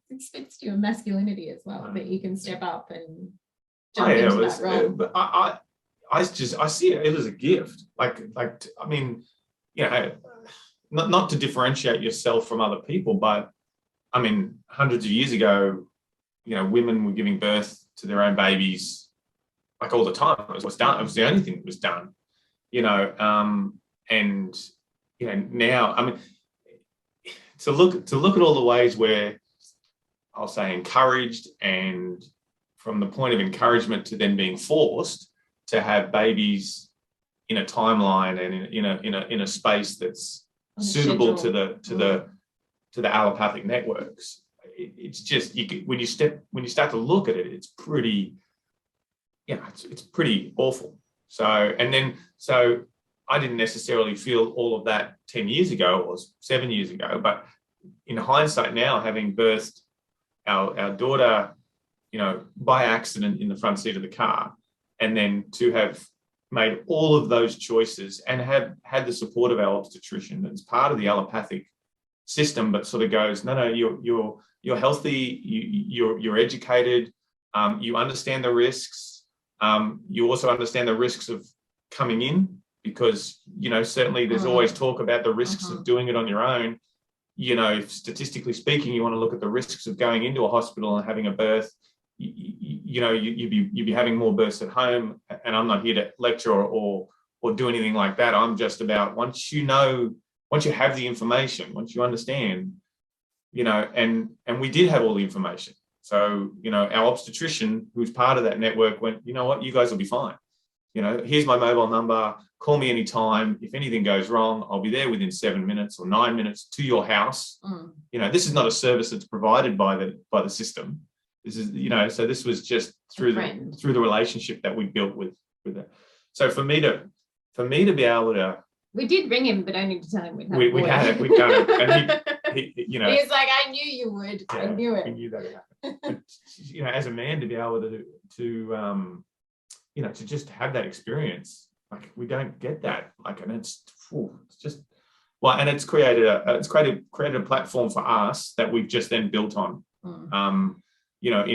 It speaks to your masculinity as well, that you can step up and jump into that role. But I see it as a gift. Like I mean, you know, not to differentiate yourself from other people, but I mean, hundreds of years ago, you know, women were giving birth to their own babies like all the time. It was done. It was the only thing that was done, you know. And you know, now, I mean, to look at all the ways where I'll say encouraged, and from the point of encouragement to then being forced to have babies in a timeline and in a space that's suitable to the allopathic networks. It's just, when you start to look at it, it's pretty, it's pretty awful. So I didn't necessarily feel all of that 10 years ago or 7 years ago, but in hindsight now, having birthed our daughter, you know, by accident in the front seat of the car, and then to have made all of those choices and have had the support of our obstetrician that's part of the allopathic system, but sort of goes, no, you're healthy, you're educated, you understand the risks, you also understand the risks of coming in, because, you know, certainly there's always talk about the risks of doing it on your own. You know, statistically speaking, you want to look at the risks of going into a hospital and having a birth. You know, you'd be having more births at home, and I'm not here to lecture or do anything like that. I'm just about, once you have the information, once you understand, you know, and we did have all the information. So, you know, our obstetrician, who's part of that network, went, you know what, you guys will be fine. You know, here's my mobile number, call me anytime. If anything goes wrong, I'll be there within 7 minutes or 9 minutes to your house. You know, this is not a service that's provided by the system. This is, you know, so this was just through the relationship that we built with it. So for me to be able to, we did ring him, but only to tell him we'd done it, and he you know, he was like, I knew you would. Yeah, I knew it. We knew that would happen. But, you know, as a man, to be able to you know, to just have that experience, like, we don't get that. Like, and it's just, well, and it's created a platform for us that we've just then built on. You know,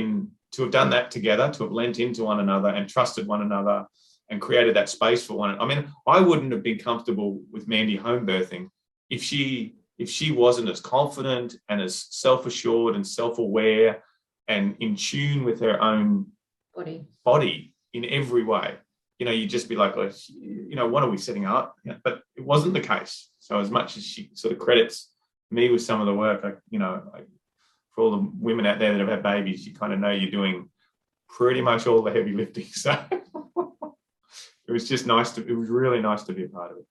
to have done that together, to have lent into one another and trusted one another and created that space for one. I mean, I wouldn't have been comfortable with Mandy home birthing if she wasn't as confident and as self-assured and self-aware and in tune with her own body in every way. You know, you'd just be like, you know, what are we setting up? Yeah, but it wasn't the case. So as much as she sort of credits me with some of the work, for all the women out there that have had babies, you kind of know you're doing pretty much all the heavy lifting. So it was just it was really nice to be a part of it.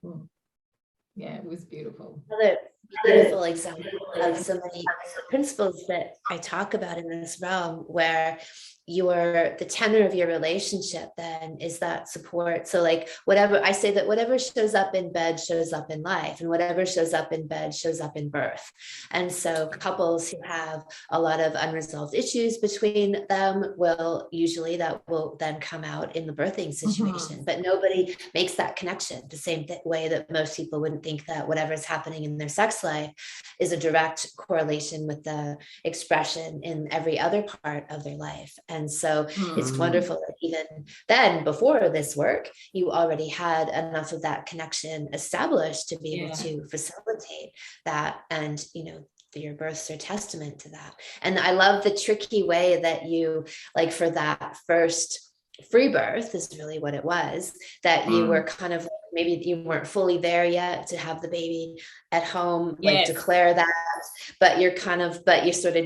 Yeah, it was beautiful. Another beautiful example of so many principles that I talk about in this realm, where the tenor of your relationship then is that support. So like I say that whatever shows up in bed shows up in life, and whatever shows up in bed shows up in birth. And so couples who have a lot of unresolved issues between them that will then come out in the birthing situation, but nobody makes that connection the same way that most people wouldn't think that whatever's happening in their sex life is a direct correlation with the expression in every other part of their life. And so it's wonderful that even then, before this work, you already had enough of that connection established to be able to facilitate that. And, you know, your births are testament to that. And I love the tricky way that you, like, for that first free birth is really what it was, that you were kind of, maybe you weren't fully there yet to have the baby at home, like declare that, but you're sort of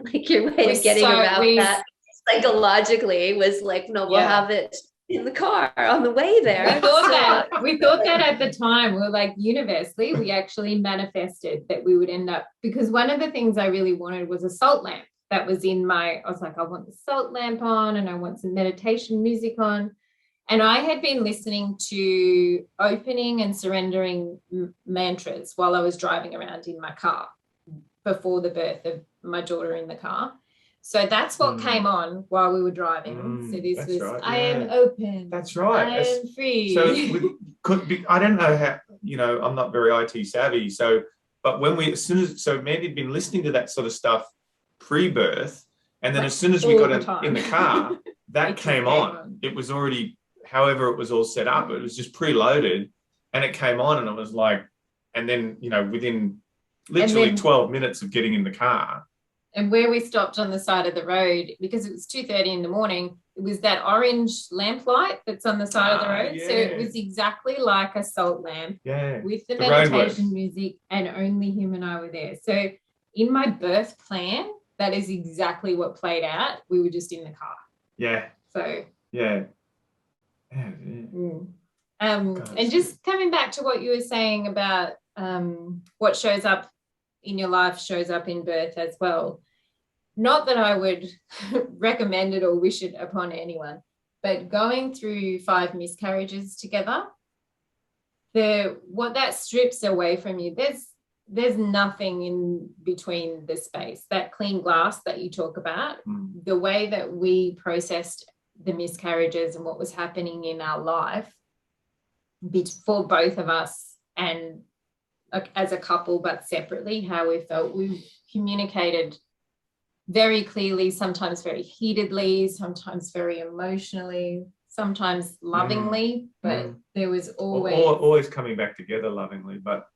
like your way of getting around that psychologically was like, no, we'll have it in the car on the way there. We thought that at the time. We were like, universally, we actually manifested that we would end up, because one of the things I really wanted was a salt lamp that was I was like, I want the salt lamp on and I want some meditation music on. And I had been listening to opening and surrendering mantras while I was driving around in my car before the birth of my daughter in the car. So that's what came on while we were driving. So this was, right, I am open. That's right. I am free. So I don't know how, you know, I'm not very IT savvy. So, but so Mandy had been listening to that sort of stuff pre-birth. And then as soon as we got in the car, that came on. It was already, however it was all set up, it was just preloaded and it came on and it was like, and then, you know, within literally 12 minutes of getting in the car. And where we stopped on the side of the road, because it was 2:30 in the morning, it was that orange lamp light that's on the side of the road. Yeah. So it was exactly like a salt lamp with the meditation music, and only him and I were there. So in my birth plan, that is exactly what played out. We were just in the car. Yeah. So. Yeah. And just coming back to what you were saying about what shows up in your life shows up in birth as well. Not that I would recommend it or wish it upon anyone, but going through 5 miscarriages together, what that strips away from you, there's nothing in between the space, that clean glass that you talk about, the way that we processed the miscarriages and what was happening in our life for both of us, and as a couple but separately, how we felt. We communicated very clearly, sometimes very heatedly, sometimes very emotionally, sometimes lovingly, but there was always coming back together lovingly. But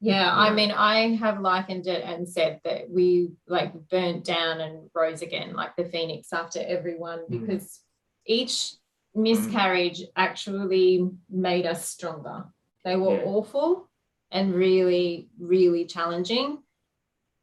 I mean, I have likened it and said that we like burnt down and rose again like the phoenix after every one, because each miscarriage actually made us stronger. They were awful and really, really challenging,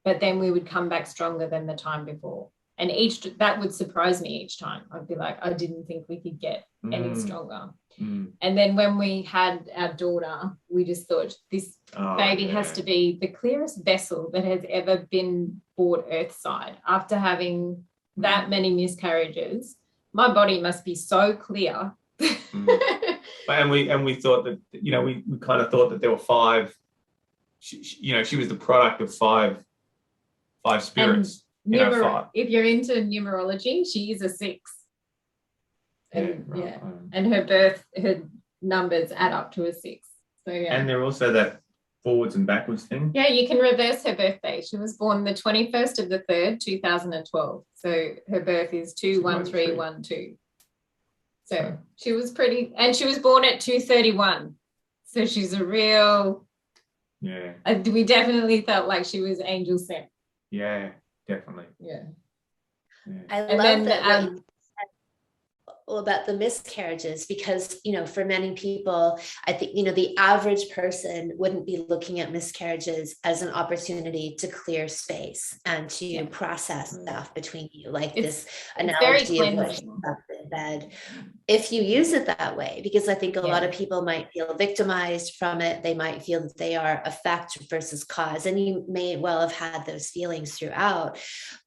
but then we would come back stronger than the time before. And that would surprise me each time. I'd be like, I didn't think we could get any stronger. And then when we had our daughter, we just thought this baby has to be the clearest vessel that has ever been brought earthside. After having that many miscarriages, my body must be so clear. And we thought that, you know, we kind of thought that there were 5. She was the product of five spirits. If you're into numerology, she is a 6. And and her numbers add up to a 6. So and they're also that forwards and backwards thing? Yeah, you can reverse her birthday. She was born the 21st of the 3rd, 2012. So her birth is 21312. So she was pretty, and she was born at 2:31. So she's a real, yeah. We definitely felt like she was angel sent. Yeah, definitely. Yeah. I love that about the miscarriages, because, you know, for many people, I think, you know, the average person wouldn't be looking at miscarriages as an opportunity to clear space and to process stuff between you, like this analogy of what you have in bed. If you use it that way, because I think a lot of people might feel victimized from it, they might feel that they are effect versus cause, and you may well have had those feelings throughout,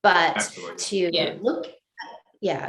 but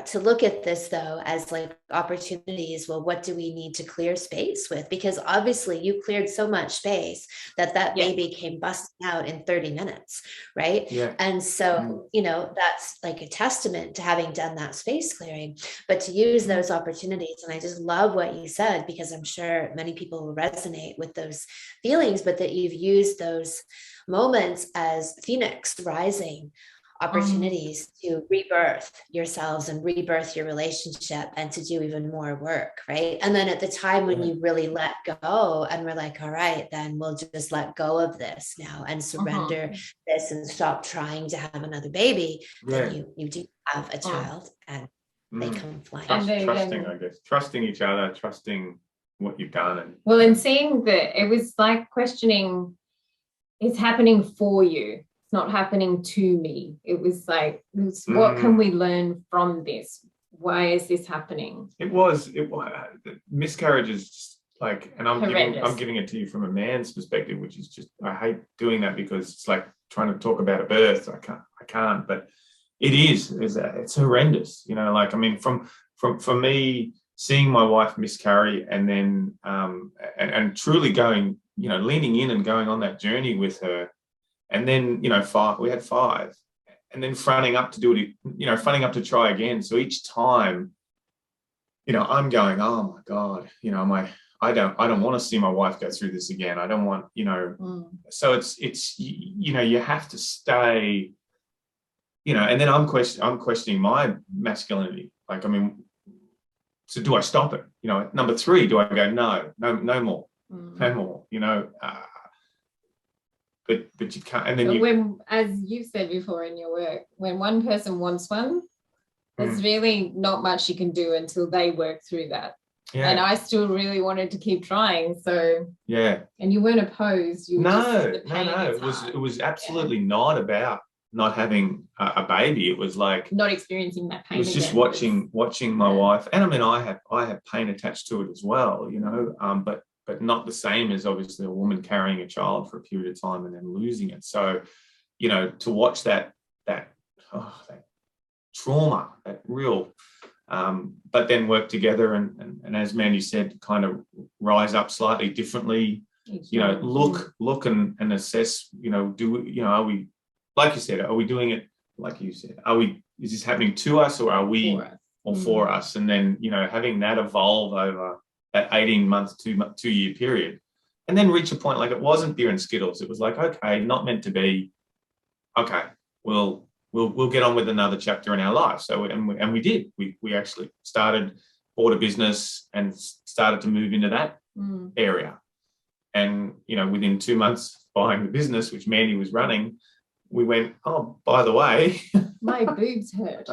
to look at this though as like opportunities. Well, what do we need to clear space with? Because obviously you cleared so much space that baby came busting out in 30 minutes, right? And so you know, that's like a testament to having done that space clearing, but to use those opportunities. And I just love what you said, because I'm sure many people will resonate with those feelings, but that you've used those moments as phoenix rising opportunities to rebirth yourselves and rebirth your relationship and to do even more work, right? And then at the time when you really let go and we're like, all right, then we'll just let go of this now and surrender this and stop trying to have another baby, then you do have a child and they come flying. Trusting, I guess, trusting each other, trusting what you've done. And seeing that it was like questioning, it's happening for you. It's not happening to me. It was like, what can we learn from this? Why is this happening? It was miscarriages, like, and I'm giving it to you from a man's perspective, which is just, I hate doing that because it's like trying to talk about a birth. I can't, but it's horrendous, you know, like, I mean, for me, seeing my wife miscarry and then and truly going, you know, leaning in and going on that journey with her. And then, you know, we had 5, and then fronting up to do it, you know, fronting up to try again. So each time, you know, I'm going, oh my God, you know, I don't want to see my wife go through this again. I don't want, you know, so it's, you know, you have to stay, you know, and then I'm questioning my masculinity. Like, I mean, so do I stop it? You know, at number 3, do I go, no more, no more, you know, but you can't. And then when, as you've said before in your work, when one person wants one, there's really not much you can do until they work through that. And I still really wanted to keep trying. So and you weren't opposed. You were it was absolutely not about not having a baby. It was like not experiencing that pain. It was just watching my wife, and I mean, I have pain attached to it as well, you know, but not the same as obviously a woman carrying a child for a period of time and then losing it. So, you know, to watch that trauma, that real, but then work together and as Mandy said, kind of rise up slightly differently, you know, look and assess, you know, are we, like you said, are we doing it, like you said, is this happening to us or are we for us? And then, you know, having that evolve over that 18-month, 2-year period, and then reach a point like it wasn't beer and Skittles. It was like, okay, not meant to be. Okay, we'll get on with another chapter in our life. So and we did. We actually bought a business and started to move into that area. And you know, within 2 months buying the business, which Mandy was running, we went, oh, by the way, my boobs hurt.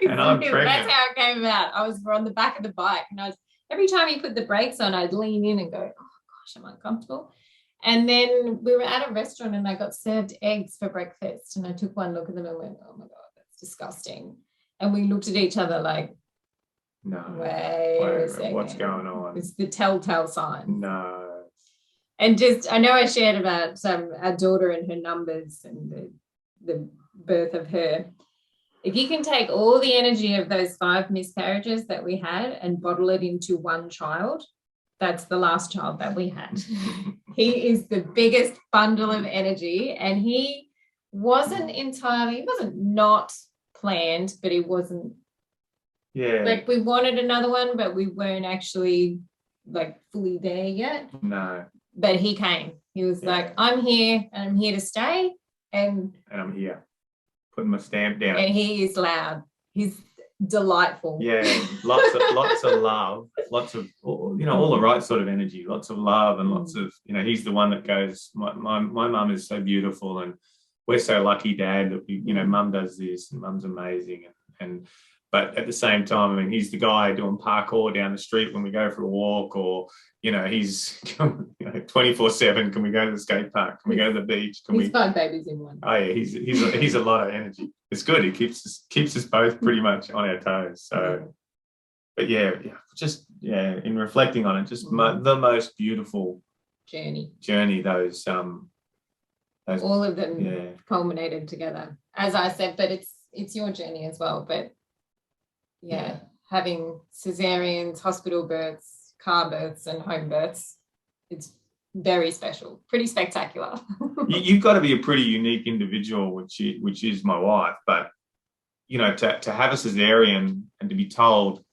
And I'm pregnant. That's how it came about. We're on the back of the bike, and every time you put the brakes on, I'd lean in and go, oh gosh, I'm uncomfortable. And then we were at a restaurant and I got served eggs for breakfast, and I took one look at them and went, oh my God, that's disgusting. And we looked at each other like, no, wait a second, what's going on? It's the telltale sign. No. And just, I know I shared about our daughter and her numbers and the birth of her. If you can take all the energy of those 5 miscarriages that we had and bottle it into one child, that's the last child that we had. He is the biggest bundle of energy, and he wasn't not planned, but he wasn't. Yeah. Like we wanted another one, but we weren't actually like fully there yet. No. But he came. He was like, I'm here and I'm here to stay. And I'm here. Putting my stamp down. And he is loud. He's delightful. Yeah, lots of love, lots of, all the right sort of energy, lots of love and lots of, he's the one that goes, my mum is so beautiful and we're so lucky, Dad, that mum does this and mum's amazing. But at the same time, I mean, he's the guy doing parkour down the street when we go for a walk, or, he's 24/7. Can we go to the skate park? Can we go to the beach? He's 5 babies in one. Oh yeah, he's a lot of energy. It's good. He keeps us both pretty much on our toes. So, but in reflecting on it, just the most beautiful journey. Those all of them culminated together, as I said. But it's your journey as well. But having cesareans, hospital births, car births, and home births, it's very special, pretty spectacular. You've got to be a pretty unique individual, which is my wife. But to have a cesarean and to be told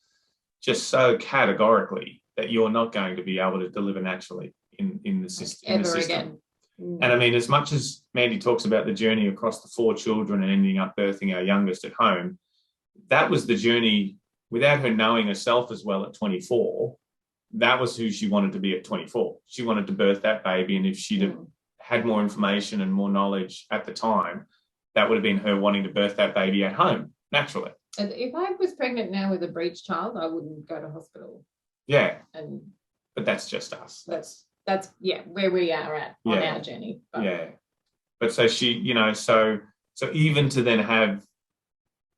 just so categorically that you're not going to be able to deliver naturally in the system ever again. And I mean, as much as Mandy talks about the journey across the 4 children and ending up birthing our youngest at home, that was the journey without her knowing herself as well at 24. That was who she wanted to be at 24. She wanted to birth that baby. And if she'd had more information and more knowledge at the time, that would have been her wanting to birth that baby at home, naturally. And if I was pregnant now with a breech child, I wouldn't go to hospital. Yeah. But that's just us. That's where we are at on our journey. But. Yeah. But so she, so even to then have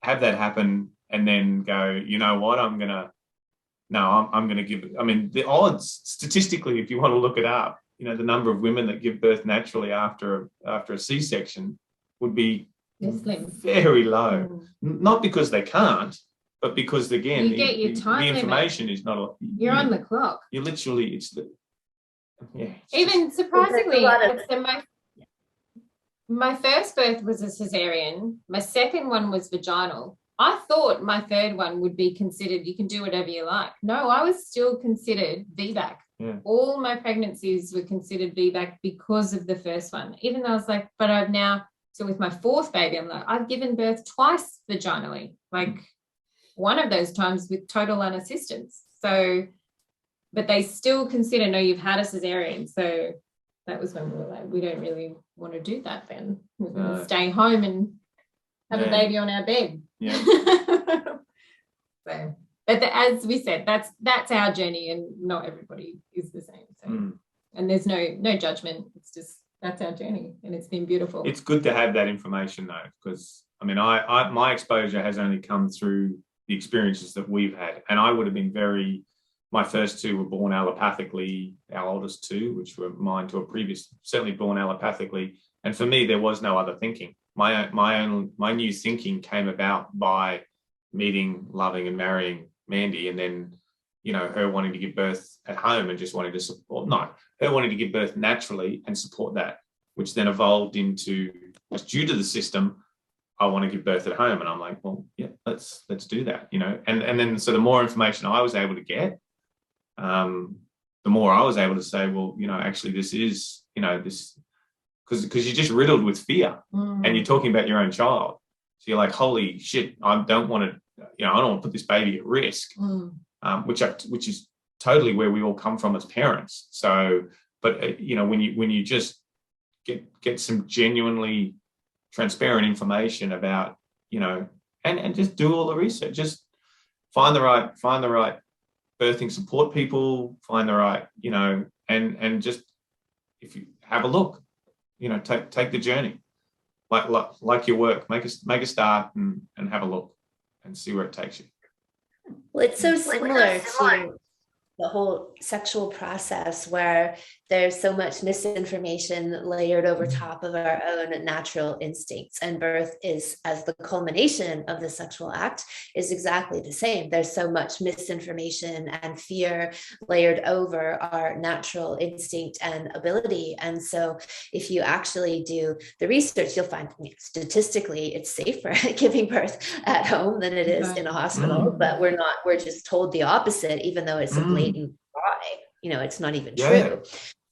that happen and then go, you know what, I'm going to give it. I mean, the odds statistically, if you want to look it up, the number of women that give birth naturally after a C-section would be very low. Not because they can't, but because, again, you get your time the information is not. You're on the clock. You're literally, Even surprisingly, my first birth was a cesarean. My second one was vaginal. I thought my third one would be considered, you can do whatever you like. No, I was still considered Vbac. Yeah. All my pregnancies were considered Vbac because of the first one. Even though I was like, but I've now, so with my 4th baby, I'm like, I've given birth twice vaginally, like one of those times with total unassistance. So, but they still consider, no, you've had a cesarean. So that was when we were like, we don't really want to do that then. We're going to stay home and have a baby on our bed. Yeah. So, but as we said, that's our journey, and not everybody is the same. So, and there's no judgment. It's just that's our journey, and it's been beautiful. It's good to have that information though, because I mean, I my exposure has only come through the experiences that we've had, and I would have been my first 2 were born allopathically. Our oldest 2, which were mine to a previous, certainly born allopathically, and for me there was no other thinking. My new thinking came about by meeting, loving, and marrying Mandy, and then her wanting to give birth at home and just wanting to support. No, her wanting to give birth naturally and support that, which then evolved into, just due to the system, I want to give birth at home, and I'm like, well, yeah, let's do that, and then so the more information I was able to get, the more I was able to say, well, actually this is, this. Because you're just riddled with fear, and you're talking about your own child. So you're like, holy shit, I don't want to, I don't want to put this baby at risk, which is totally where we all come from as parents. So, but when you just get some genuinely transparent information about, and just do all the research, just find the right birthing support people, find the right, and just if you have a look. Take the journey, like your work. Make a start and have a look and see where it takes you. Well, it's so similar to the whole sexual process where there's so much misinformation layered over top of our own natural instincts, and birth is, as the culmination of the sexual act, is exactly the same. There's so much misinformation and fear layered over our natural instinct and ability. And so if you actually do the research, you'll find statistically it's safer giving birth at home than it is in a hospital, but we're just told the opposite, even though it's a blatant lie. It's not even true.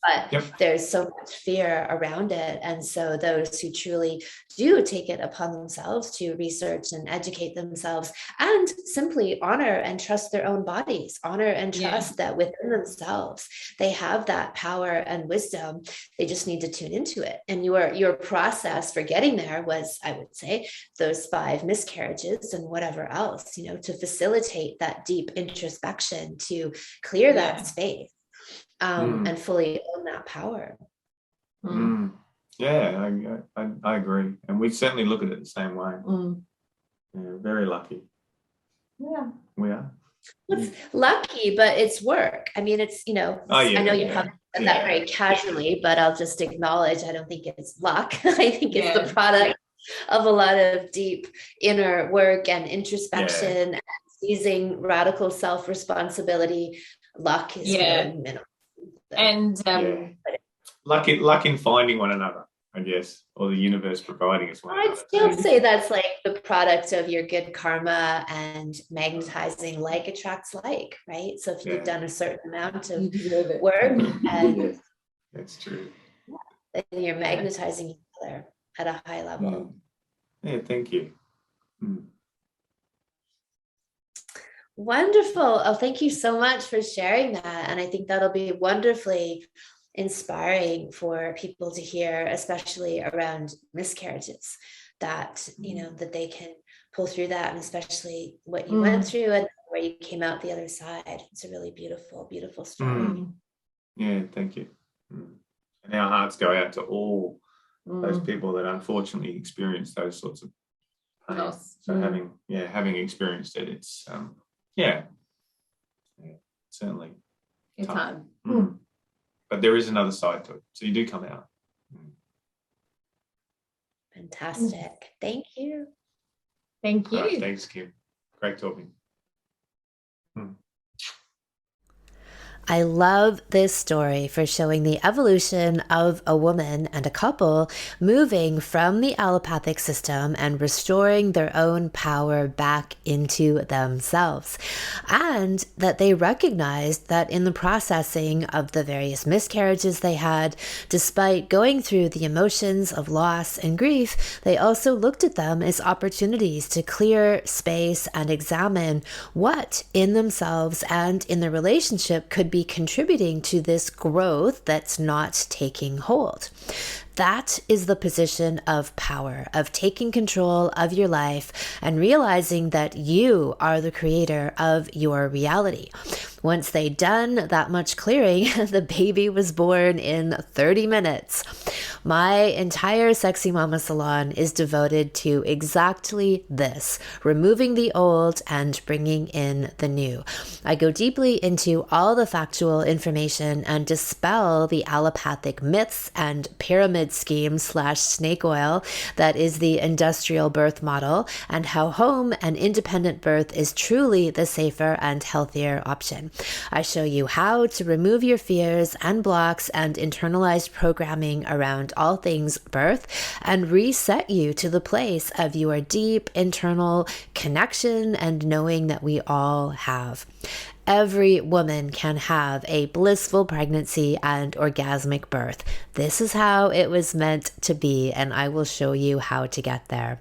but there's so much fear around it. And so those who truly do take it upon themselves to research and educate themselves and simply honor and trust their own bodies, honor and trust that within themselves, they have that power and wisdom. They just need to tune into it. And your process for getting there was, I would say, those 5 miscarriages and whatever else, to facilitate that deep introspection, to clear that space. And fully own that power. Yeah, I agree. And we certainly look at it the same way. Yeah, very lucky. Yeah. We are. It's lucky, but it's work. I mean, it's, I know you probably said that very casually, but I'll just acknowledge, I don't think it's luck. I think it's the product of a lot of deep inner work and introspection and seizing radical self-responsibility. Luck is very minimal. And luck in finding one another, I guess, or the universe providing us one another. I'd still say that's like the product of your good karma, and magnetizing like attracts like, right? So if you've done a certain amount of work, and that's true, then you're magnetizing each other at a high level. Yeah, thank you. Wonderful. Oh, thank you so much for sharing that. And I think that'll be wonderfully inspiring for people to hear, especially around miscarriages, that, that they can pull through that, and especially what you went through and where you came out the other side. It's a really beautiful, beautiful story. Yeah, thank you. And our hearts go out to all those people that unfortunately experience those sorts of pain. So having experienced it, it's certainly it's hard. But there is another side to it, so you do come out. Fantastic. Thank you. Thank you. Right, thanks, Kim. Great talking. I love this story for showing the evolution of a woman and a couple moving from the allopathic system and restoring their own power back into themselves. And that they recognized that in the processing of the various miscarriages they had, despite going through the emotions of loss and grief, they also looked at them as opportunities to clear space and examine what in themselves and in the relationship could be contributing to this growth that's not taking hold. That is the position of power, of taking control of your life and realizing that you are the creator of your reality. Once they'd done that much clearing, the baby was born in 30 minutes. My entire Sexy Mama Salon is devoted to exactly this, removing the old and bringing in the new. I go deeply into all the factual information and dispel the allopathic myths and pyramid scheme / snake oil that is the industrial birth model, and how home and independent birth is truly the safer and healthier option. I show you how to remove your fears and blocks and internalized programming around all things birth and reset you to the place of your deep internal connection and knowing that we all have. Every woman can have a blissful pregnancy and orgasmic birth. This is how it was meant to be, and I will show you how to get there.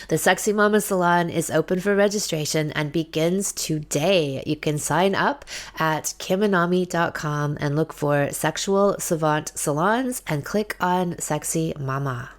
The Sexy Mama Salon is open for registration and begins today. You can sign up at kimanami.com and look for Sexual Savant Salons and click on Sexy Mama.